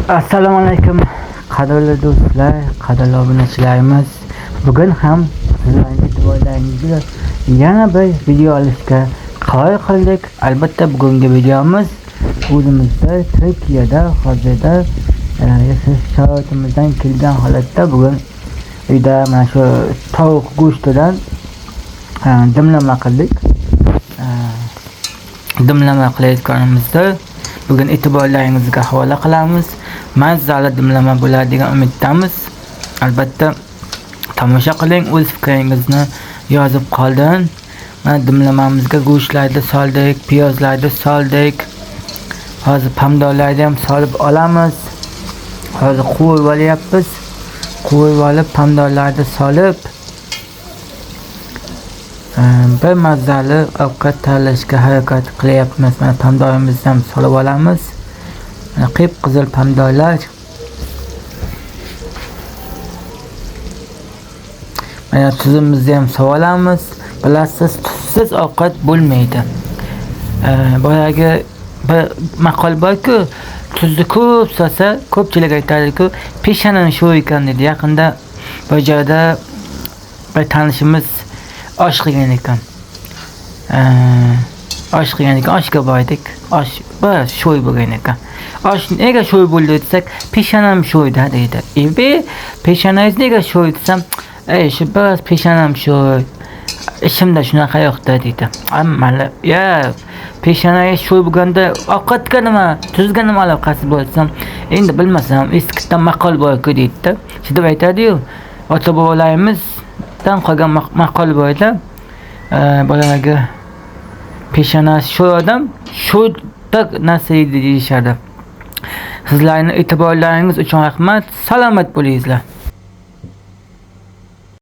Assalomu alaykum qadrli do'stlar, qadrli obunachilarimiz. Bugun ham sizlarning e'tiborlaringizga yana bir video olishga qaror qildik. Albatta bugungi videomiz o'zimizda Turkiyada hozirda yashash sharoitimizdan kelgan holatda bugun uyda mana shu tovuq go'shtidan dimlama qildik. Dimlama qilayotganimizda bugun e'tiborlaringizga havola qilamiz. Mazali dimlama bo'ladigan umiddamiz. Albatta tomosha qiling, o'z fikringizni yozib qoldiring. Mana dimlamamizga go'shtlarni soldik, piyozlarni soldik. Hozir pomidorlarni ham solib olamiz. Hozir quvurib olyapmiz. Quvurib olib pomidorlarni solib bir mazali ovqat tayyorlashga harakat qilyapmiz. Mana pomidorimizni ham solib olamiz. Qip-qizil pomidorlar. Mana tuzimizni ham solamiz. Bilasiz, tuzsiz ovqat bo'lmaydi. Boyagi bir maqol borku, tuzni ko'p solsa, ko'pchilik aytadi-ku, peshanani shu ekan dedi. Yaqinda bir joyda bir tanishimiz osh qilgan ekan. Oshga bordik. Osh bir sho'y bo'lgan ekan. Osh nega sho'y bo'ldi desak, peshanam sho'yda deydi. Peshanangiz nega sho'y desam, shu bir peshanam sho'y. Ishimda shunaqa yo'qda deydi. Ammo ya peshanangiz sho'y bo'lganda ovqatga nima, tuzga nima aloqasi bo'lsam, endi bilmasam, eskidan maqol bor-ku deydi. Shunda aytadi-yu, ota-bobolarimizdan qolgan maqol bor-da. Boyagi peshanasi shu odam shuda narsa yeydi deyishadi. Sizlarning e'tiborlaringiz uchun rahmat. Salomat bo'lingizlar.